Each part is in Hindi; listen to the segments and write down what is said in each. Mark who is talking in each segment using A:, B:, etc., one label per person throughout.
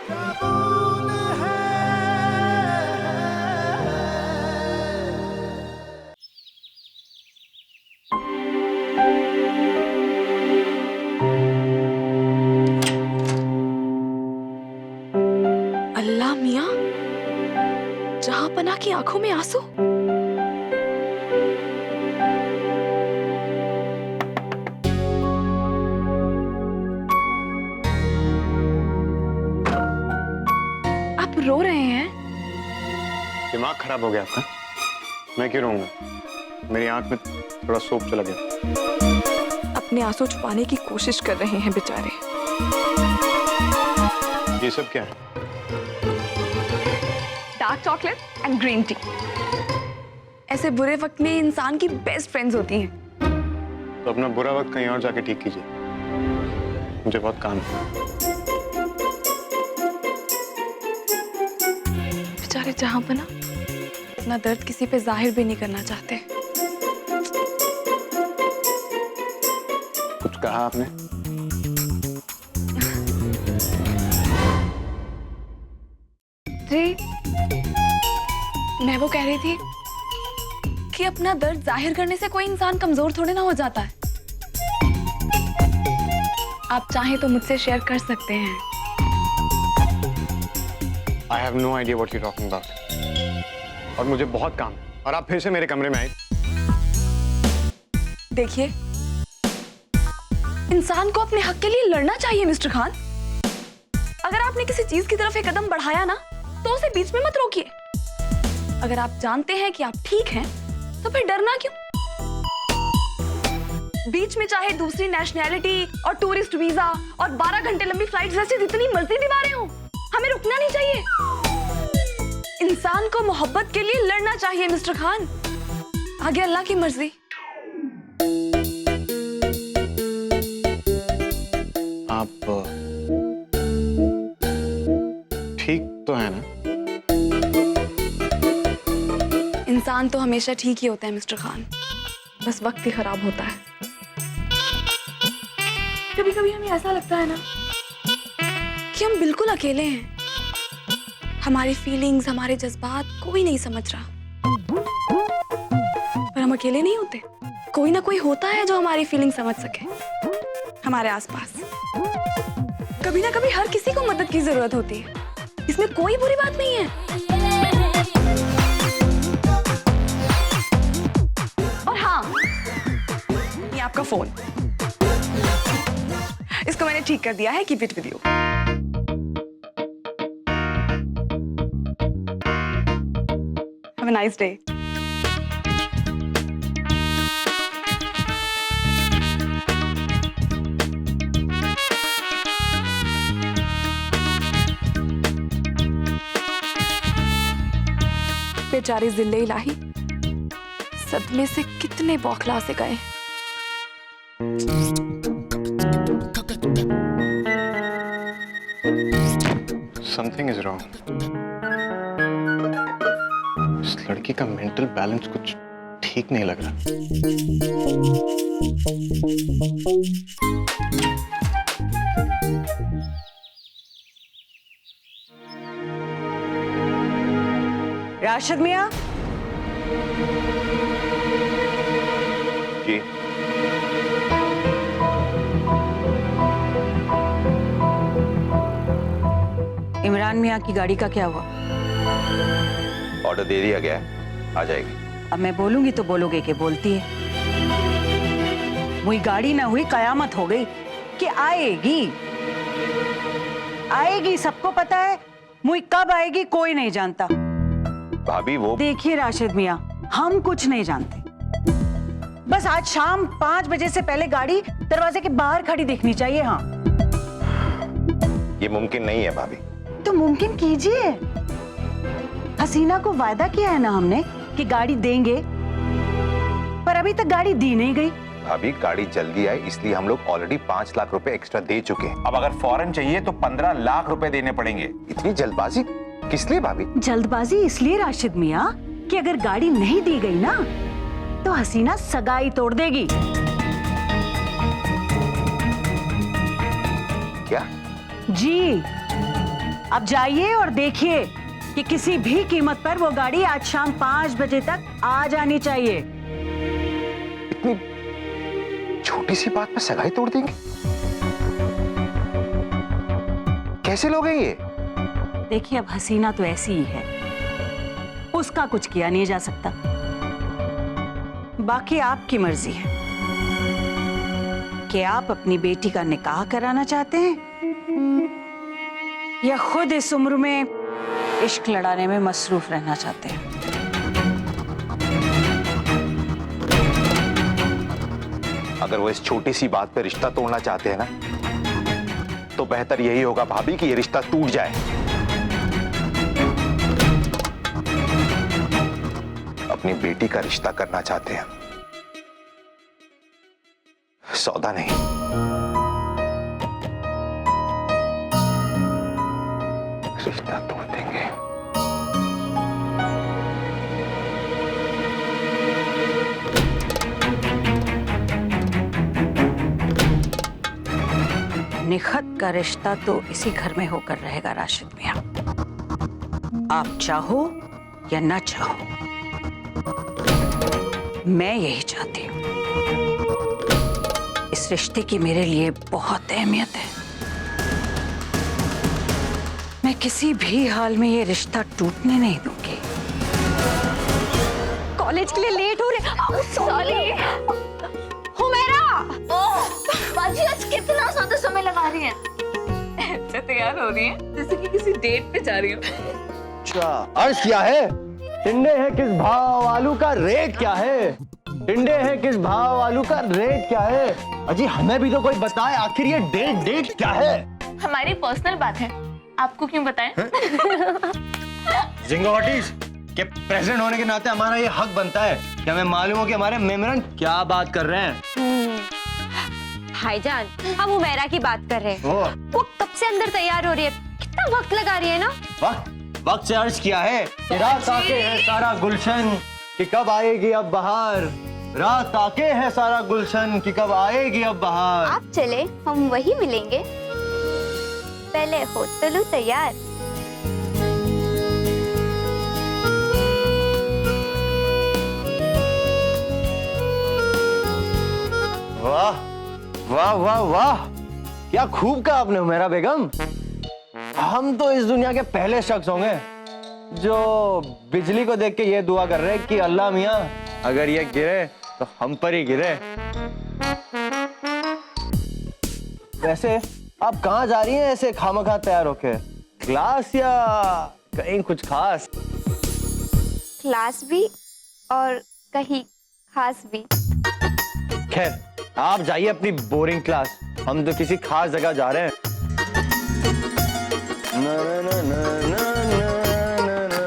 A: अल्लाह मियाँ, जहांपना की आंखों में आंसू। आप रो रहे हैं?
B: दिमाग खराब हो गया आपका? मैं क्यों रोऊंगा? मेरी आंख में थोड़ा सोप चला गया।
A: अपने आंसू छुपाने की कोशिश कर रहे हैं बेचारे।
B: ये सब क्या है?
A: Dark chocolate and green tea. ऐसे बुरे वक्त में इंसान की बेस्ट फ्रेंड्स होती हैं।
B: तो अपना बुरा वक्त कहीं और जाके ठीक कीजिए, मुझे बहुत काम है।
A: बेचारे जहांपना अपना दर्द किसी पे जाहिर भी नहीं करना चाहते।
B: कुछ कहा आपने?
A: जी, मैं वो कह रही थी कि अपना दर्द जाहिर करने से कोई इंसान कमजोर थोड़े ना हो जाता है। आप चाहें तो मुझसे शेयर कर सकते हैं।
B: I have no idea what you're talking about। और मुझे बहुत काम है और आप फिर से मेरे कमरे में आए।
A: देखिए, इंसान को अपने हक के लिए लड़ना चाहिए मिस्टर खान। अगर आपने किसी चीज की तरफ एक कदम बढ़ाया ना, तो उसे बीच में मत रोकिए। अगर आप जानते हैं कि आप ठीक हैं, तो फिर डरना क्यों? बीच में चाहे दूसरी नेशनैलिटी और टूरिस्ट वीजा और 12 घंटे लंबी फ्लाइट जैसी जितनी मर्जी दीवारें हों, हमें रुकना नहीं चाहिए। इंसान को मोहब्बत के लिए लड़ना चाहिए मिस्टर खान। आगे अल्लाह की मर्जी।
B: आप ठीक तो है ना?
A: इंसान तो हमेशा ठीक ही होता है मिस्टर खान, बस वक्त ही खराब होता है। कभी कभी हमें ऐसा लगता है ना कि हम बिल्कुल अकेले हैं। हमारी फीलिंग्स, हमारे जज्बात कोई नहीं समझ रहा, पर हम अकेले नहीं होते। कोई ना कोई होता है जो हमारी फीलिंग समझ सके हमारे आसपास। कभी ना कभी हर किसी को मदद की जरूरत होती है, इसमें कोई बुरी बात नहीं है। और हाँ, ये आपका फोन, इसको मैंने ठीक कर दिया है। Keep it with you. Have a nice day. बेचारे जिल्ले इलाही सदमे से कितने बौखला से गए।
B: Something is wrong। इस लड़की का मेंटल बैलेंस कुछ ठीक नहीं लग रहा।
C: राशिद मियाँ,
B: जी
C: इमरान मियाँ की गाड़ी का क्या हुआ?
D: ऑर्डर दे दिया गया है, आ जाएगी।
C: अब मैं बोलूंगी तो बोलोगे कि बोलती है। मुई गाड़ी ना हुई कयामत हो गई कि आएगी आएगी, सबको पता है। मुई कब आएगी कोई नहीं जानता।
D: भाभी वो
C: देखिए राशिद मियाँ, हम कुछ नहीं जानते। बस आज शाम 5 बजे से पहले गाड़ी दरवाजे के बाहर खड़ी दिखनी चाहिए। हाँ,
D: ये मुमकिन नहीं है भाभी।
C: तो मुमकिन कीजिए। हसीना को वायदा किया है ना हमने कि गाड़ी देंगे, पर अभी तक गाड़ी दी नहीं गई।
D: भाभी गाड़ी जल्दी आई इसलिए हम लोग ऑलरेडी 5 लाख रुपए एक्स्ट्रा दे चुके हैं। अब अगर फौरन चाहिए तो 15 लाख रुपए देने पड़ेंगे। इतनी जल्दबाजी किस लिए भाभी?
C: जल्दबाजी इसलिए राशिद मियाँ कि अगर गाड़ी नहीं दी गई ना तो हसीना सगाई तोड़ देगी।
D: क्या?
C: जी, अब जाइए और देखिए कि किसी भी कीमत पर वो गाड़ी आज शाम 5 बजे तक आ जानी चाहिए।
D: इतनी छोटी सी बात पे सगाई तोड़ देंगे? कैसे लोग हैं ये?
C: देखिए, अब हसीना तो ऐसी ही है, उसका कुछ किया नहीं जा सकता। बाकी आपकी मर्जी है कि आप अपनी बेटी का निकाह कराना चाहते हैं या खुद इस उम्र में इश्क लड़ाने में मसरूफ रहना चाहते हैं।
D: अगर वो इस छोटी सी बात पे रिश्ता तोड़ना चाहते हैं ना, तो बेहतर यही होगा भाभी कि ये रिश्ता टूट जाए। अपनी बेटी का रिश्ता करना चाहते हैं, सौदा नहीं। रिश्ता तोड़ देंगे।
C: निखत का रिश्ता तो इसी घर में होकर रहेगा राशिद मियां। आप चाहो या ना चाहो, मैं यही चाहती हूं। इस रिश्ते की मेरे लिए बहुत अहमियत है। मैं किसी भी हाल में ये रिश्ता टूटने नहीं दूंगी।
A: कॉलेज के लिए लेट हो रहे। सॉरी हुमैरा। बाजी आज कितना ज्यादा समय लगा रही हैं। ऐसे तैयार हो रही हैं जैसे कि किसी डेट पे जा रही हूँ।
E: अच्छा, अर्ज क्या है? टिंडे है किस भाव, आलू का रेट क्या है? टिंडे है किस भाव, आलू का रेट क्या है? अजी हमें भी तो कोई बताए, आखिर ये डेट क्या है?
A: हमारी पर्सनल बात है, आपको क्यों बताएं?
E: जिंगोटीज के प्रेसिडेंट होने के नाते हमारा ये हक बनता है कि हमें मालूम हो कि हमारे मेंबरन क्या बात कर रहे हैं।
F: भाईजान, हम उमेरा की बात कर रहे हैं। वो कब से अंदर तैयार हो रही है, कितना वक्त लगा रही है ना।
E: वक्त से अर्ज किया है कि रात आके है सारा गुलशन कि कब आएगी अब बहार। रात आके है सारा गुलशन कि कब आएगी अब बहार।
F: आप चले, हम वही मिलेंगे। पहले हो तो लो तैयार।
E: वाह वाह वाह वाह, क्या खूब कहा आपने हुमैरा बेगम। हम तो इस दुनिया के पहले शख्स होंगे जो बिजली को देख के ये दुआ कर रहे हैं कि अल्लाह मियां अगर ये गिरे तो हम पर ही गिरे। वैसे आप कहाँ जा रही हैं ऐसे खामखा तैयार होके? क्लास या कहीं कुछ खास?
F: क्लास भी और कहीं खास भी।
E: खैर, आप जाइए अपनी बोरिंग क्लास, हम तो किसी खास जगह जा रहे हैं। ना, ना, ना, ना, ना, ना, ना।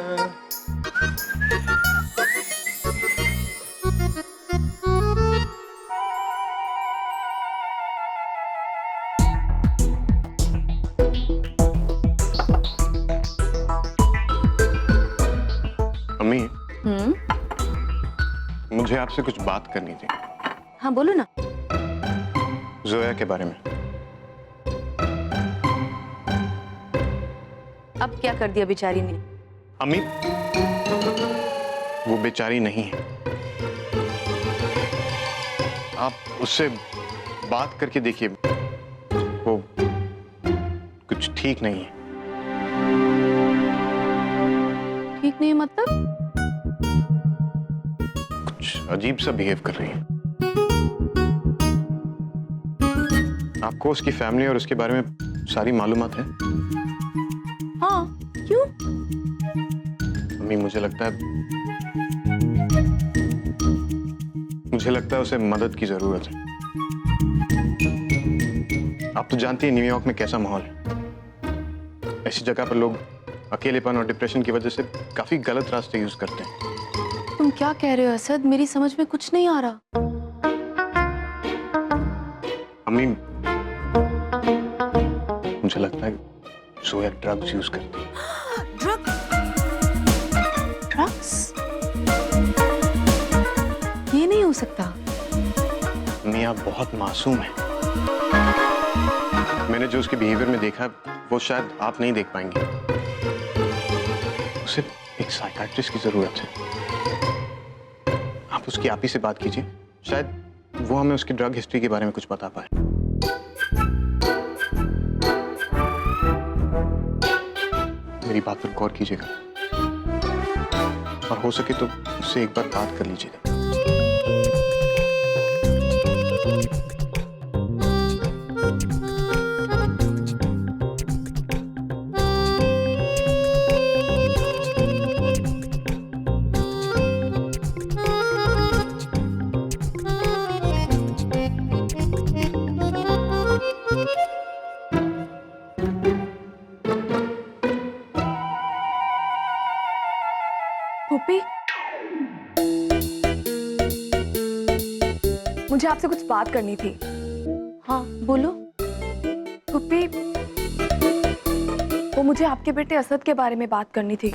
B: अम्मी, मुझे आपसे कुछ बात करनी थी।
A: हाँ बोलो ना।
B: जोया के बारे में।
A: अब क्या कर दिया बेचारी ने?
B: अम्मी, वो बेचारी नहीं है। आप उससे बात करके देखिए, वो कुछ ठीक नहीं है।
A: ठीक नहीं मतलब?
B: कुछ अजीब सा बिहेव कर रही है। आपको उसकी फैमिली और उसके बारे में सारी मालूमात है?
A: हाँ, क्यों?
B: अम्मी, मुझे लगता है उसे मदद की जरूरत है। आप तो जानती हैं न्यूयॉर्क में कैसा माहौल है। ऐसी जगह पर लोग अकेलेपन और डिप्रेशन की वजह से काफी गलत रास्ते यूज करते हैं।
A: तुम क्या कह रहे हो असद? मेरी समझ में कुछ नहीं आ रहा।
B: अम्मी, मुझे लगता है जोया ड्रग्स यूज करती है।
A: ड्रग्स? ये नहीं हो सकता।
B: मियाँ बहुत मासूम है। मैंने जो उसके बिहेवियर में देखा वो शायद आप नहीं देख पाएंगे। उसे एक साइकाइट्रिस्ट की जरूरत है। आप उसकी आप ही से बात कीजिए, शायद वो हमें उसकी ड्रग हिस्ट्री के बारे में कुछ बता पाए। मेरी बात पर गौर कीजिएगा और हो सके तो उससे एक बार बात कर लीजिएगा।
A: पुप्पी, मुझे आपसे कुछ बात करनी थी। हाँ बोलो। पुप्पी, वो मुझे आपके बेटे असद के बारे में बात करनी थी।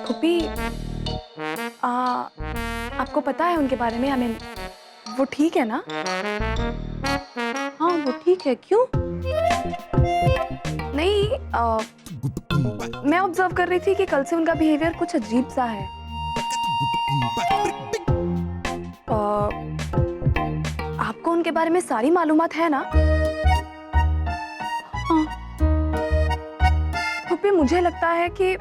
A: पुप्पी, आपको पता है उनके बारे में? वो ठीक है ना? हाँ वो ठीक है। क्यों? नहीं, मैं ऑब्जर्व कर रही थी कि कल से उनका बिहेवियर कुछ अजीब सा है। आपको उनके बारे में सारी मालूमात है ना? हाँ। पुप्पी, मुझे लगता है कि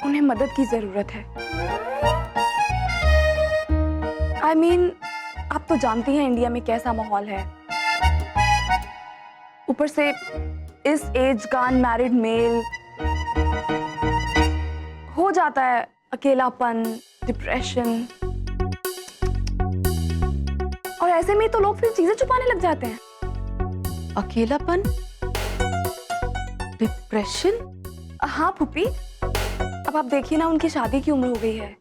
A: उन्हें मदद की जरूरत है। I mean, आप तो जानती हैं इंडिया में कैसा माहौल है। ऊपर से इस एज का अनमैरिड मेल हो जाता है अकेलापन, डिप्रेशन, और ऐसे में तो लोग फिर चीजें छुपाने लग जाते हैं। अकेलापन, डिप्रेशन। हाँ पुप्पी, अब आप देखिए ना, उनकी शादी की उम्र हो गई है।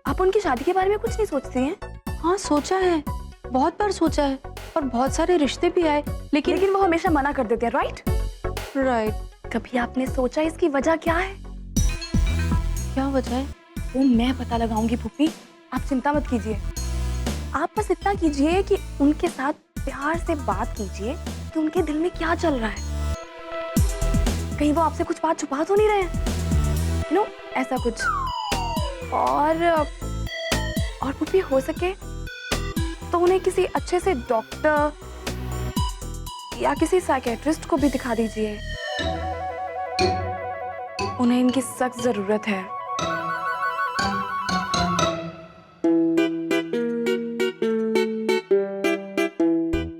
A: आप उनकी शादी के बारे में कुछ नहीं सोचती हैं?
C: हाँ सोचा है, बहुत बार सोचा है, और बहुत सारे रिश्ते भी आए,
A: लेकिन वो हमेशा मना कर देते हैं। राइट? कभी आपने सोचा इसकी वजह क्या है?
C: क्या वजह है?
A: वो मैं पता लगाऊंगी पुप्पी, आप चिंता मत कीजिए। आप बस इतना कीजिए कि उनके साथ प्यार से बात कीजिए कि उनके दिल में क्या चल रहा है। कहीं वो आपसे कुछ बात छुपा तो नहीं रहे हैं? नो, ऐसा कुछ। और पुप्पी, हो सके तो उन्हें किसी अच्छे से डॉक्टर या किसी साइकेट्रिस्ट को भी दिखा दीजिए। उन्हें इनकी सख्त जरूरत है।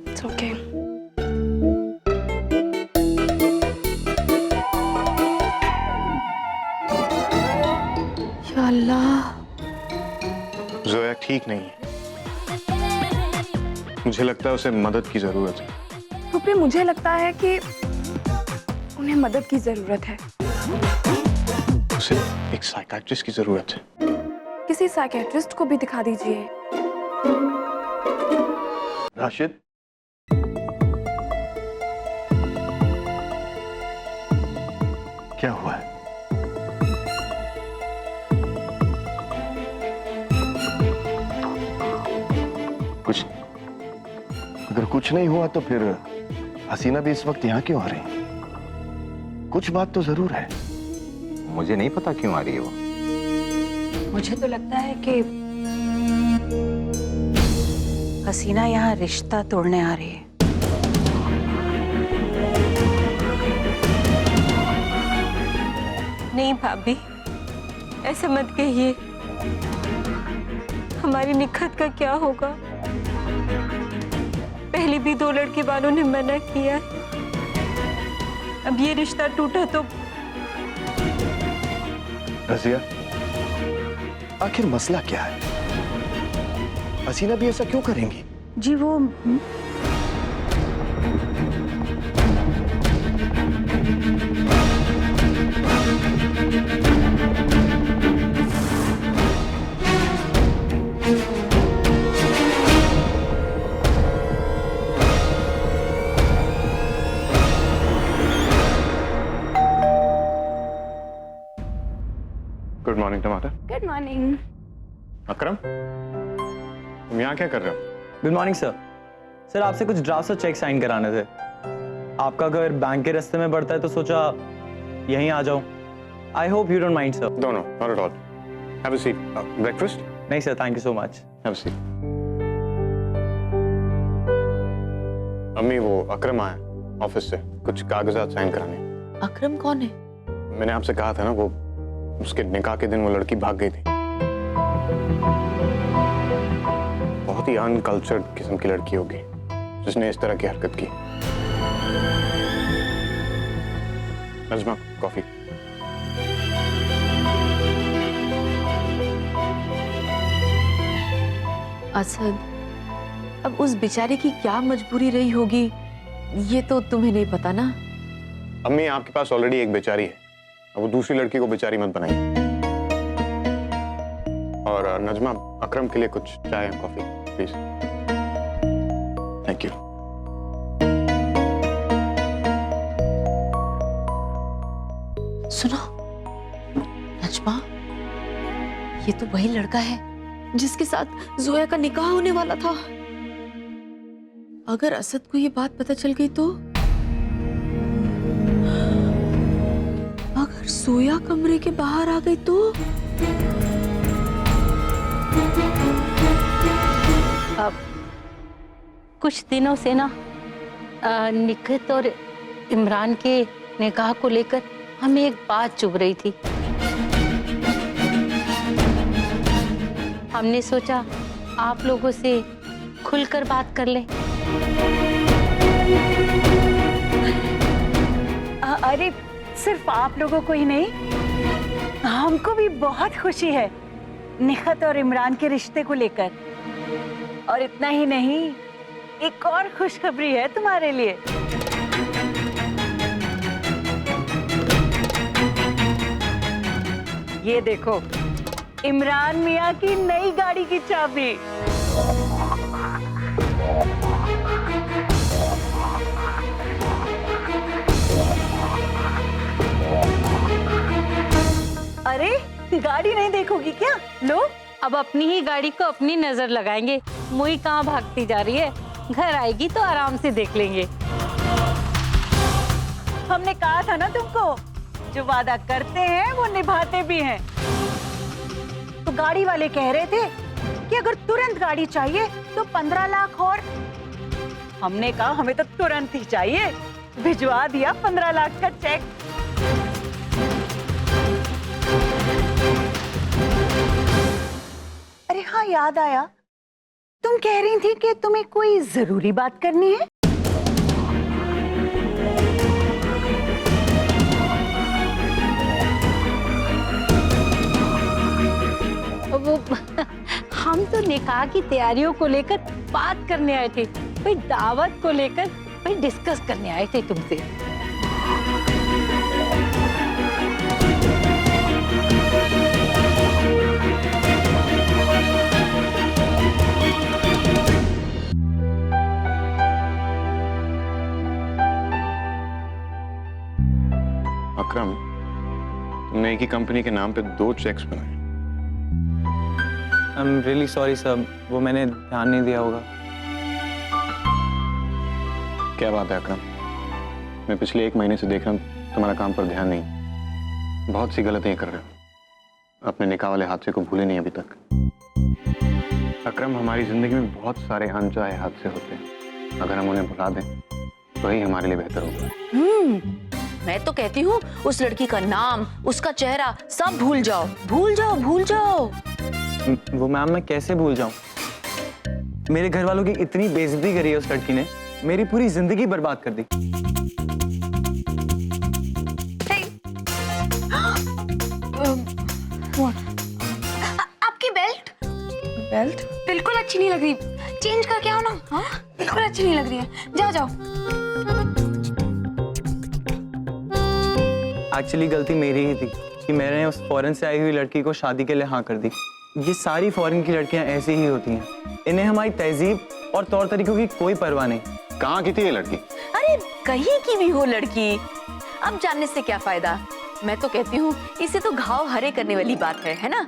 A: It's okay. या अल्लाह,
B: जोया ठीक नहीं है। मुझे लगता है उसे मदद की जरूरत है।
A: पुप्पी, मुझे लगता है कि उन्हें मदद की जरूरत है।
B: उसे एक साइकाइट्रिस्ट की जरूरत है।
A: किसी साइकेट्रिस्ट को भी दिखा दीजिए।
B: राशिद, क्या हुआ है?
G: कुछ, अगर कुछ नहीं हुआ तो फिर हसीना भी इस वक्त यहाँ क्यों आ रही? कुछ बात तो जरूर है।
D: मुझे नहीं पता क्यों आ रही है वो।
C: मुझे तो लगता है कि हसीना यहाँ रिश्ता तोड़ने आ रही है।
F: नहीं भाभी, ऐसा मत कहिए। हमारी निखत का क्या होगा? पहले भी 2 लड़के वालों ने मना किया। अब ये रिश्ता टूटा तो
G: रजिया, आखिर मसला क्या है? हसीना भी ऐसा क्यों करेंगी?
C: जी वो
B: गुड मॉर्निंग टमाटर।
A: Good morning.
B: अकरम, तुम यहाँ क्या कर रहे हो?
E: Good morning sir.
H: सर आपसे कुछ ड्राफ्ट और चेक साइन कराने थे। आपका घर बैंक के रास्ते में पड़ता है तो सोचा यहीं आ जाऊं। I hope you don't mind sir.
B: No no not at all. Have a seat. Breakfast?
H: नहीं sir, thank you so much.
B: Have a seat. अम्मी, वो अकरम आया ऑफिस से कुछ कागजात साइन कराने।
I: अकरम कौन है?
B: मैंने आपसे कहा था ना, वो उसके निकाह के दिन वो लड़की भाग गई थी। बहुत ही अनकल्चर्ड किस्म की लड़की होगी जिसने इस तरह की हरकत की। नजमा, कॉफी।
I: असद, अब उस बेचारे की क्या मजबूरी रही होगी ये तो तुम्हें नहीं पता ना।
B: अम्मी, आपके पास ऑलरेडी एक बेचारी है, अब वो दूसरी लड़की को बेचारी मत बनाइए। और नजमा, अकरम के लिए कुछ चाय या कॉफी प्लीज। Thank you.
I: सुनो नजमा, ये तो वही लड़का है जिसके साथ जोया का निकाह होने वाला था। अगर असद को ये बात पता चल गई तो? अगर जोया कमरे के बाहर आ गई तो?
J: अब कुछ दिनों से ना निखत और इमरान के निकाह को लेकर हमें एक बात चुभ रही थी। हमने सोचा आप लोगों से खुलकर बात कर लें।
C: अरे सिर्फ आप लोगों को ही नहीं, हमको भी बहुत खुशी है निखत और इमरान के रिश्ते को लेकर। और इतना ही नहीं, एक और खुशखबरी है तुम्हारे लिए। ये देखो, इमरान मियां की नई गाड़ी की चाबी। अरे गाड़ी नहीं देखोगी क्या? लो।
J: अब अपनी ही गाड़ी को अपनी नजर लगाएंगे। मुई कहाँ भागती जा रही है, घर आएगी तो आराम से देख लेंगे।
C: हमने कहा था ना तुमको, जो वादा करते हैं वो निभाते भी हैं। तो गाड़ी वाले कह रहे थे कि अगर तुरंत गाड़ी चाहिए तो 15 लाख और। हमने कहा हमें तो तुरंत ही चाहिए। भिजवा दिया 15 लाख का चेक। अरे हाँ, याद आया, तुम कह रही थी कि तुम्हें कोई जरूरी बात करनी है।
J: वो हम तो निकाह की तैयारियों को लेकर बात करने आए थे, कोई दावत को लेकर कोई डिस्कस करने आए थे तुमसे।
B: अकरम, तुमने एक ही कंपनी के नाम पे 2 चेक्स बनाए।
H: I am really sorry sir, वो मैंने ध्यान नहीं दिया होगा।
B: क्या बात है अकरम, मैं पिछले 1 महीने से देख रहा हूँ तुम्हारा काम पर ध्यान नहीं। बहुत सी गलतियां कर रहे हो। अपने निकाह वाले हादसे को भूले नहीं अभी तक। अकरम, हमारी जिंदगी में बहुत सारे अनचाहे हादसे होते हैं, अगर हम उन्हें भुला दें तो ही हमारे लिए बेहतर होगा।
I: मैं तो कहती हूँ उस लड़की का नाम, उसका चेहरा सब भूल जाओ, भूल जाओ, भूल जाओ।
H: वो मैम मैं कैसे भूल जाऊं? मेरे घर वालों की इतनी बेइज्जती करी है उस लड़की ने, मेरी पूरी जिंदगी बर्बाद कर दी।
A: आपकी बेल्ट बिल्कुल अच्छी नहीं लग रही, चेंज करके आओ ना। हाँ, बिल्कुल अच्छी नहीं लग रही है, जाओ जाओ।
H: एक्चुअली गलती मेरी ही थी कि मैंने उस फॉरेन से आई हुई लड़की को शादी के लिए हाँ कर दी। ये सारी फॉरेन की लड़कियां ऐसी ही होती हैं, इन्हें हमारी तहजीब और तौर तरीकों की कोई परवाह नहीं।
B: कहाँ की थी ये लड़की?
I: अरे कहीं की भी हो लड़की, अब जानने से क्या फायदा। मैं तो कहती हूँ इसे तो घाव हरे करने वाली बात है ना।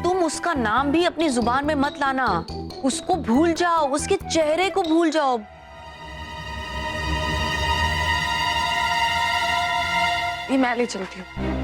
I: तुम उसका नाम भी अपनी जुबान में मत लाना, उसको भूल जाओ, उसके चेहरे को भूल जाओ।
A: ये मैं ले चलती हूँ।